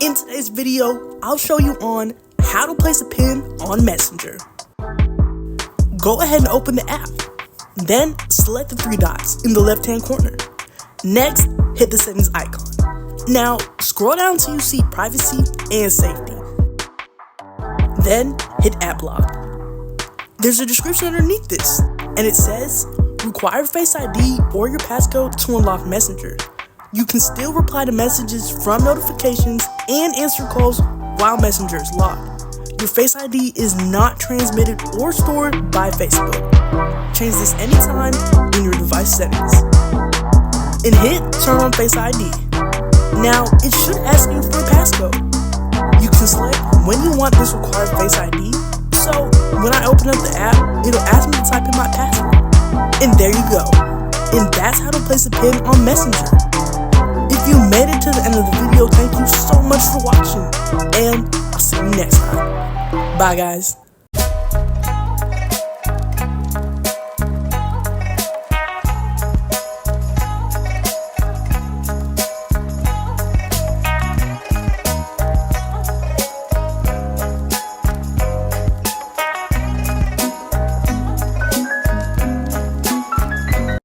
In today's video, I'll show you on how to place a pin on Messenger. Go ahead and open the app. Then select the three dots in the left-hand corner. Next, hit the settings icon. Now, scroll down till you see privacy and safety. Then, hit app log. There's a description underneath this, and it says, require Face ID or your passcode to unlock Messenger. You can still reply to messages from notifications and answer calls while Messenger is locked. Your Face ID is not transmitted or stored by Facebook. Change this anytime in your device settings. And hit turn on Face ID. Now, it should ask you for a passcode. You can select when you want this required Face ID. So, when I open up the app, it'll ask me to type in my password. And there you go. And that's how to place a pin on Messenger. If you made it to the end of the video, thank you so much for watching, and I'll see you next time. Bye, guys.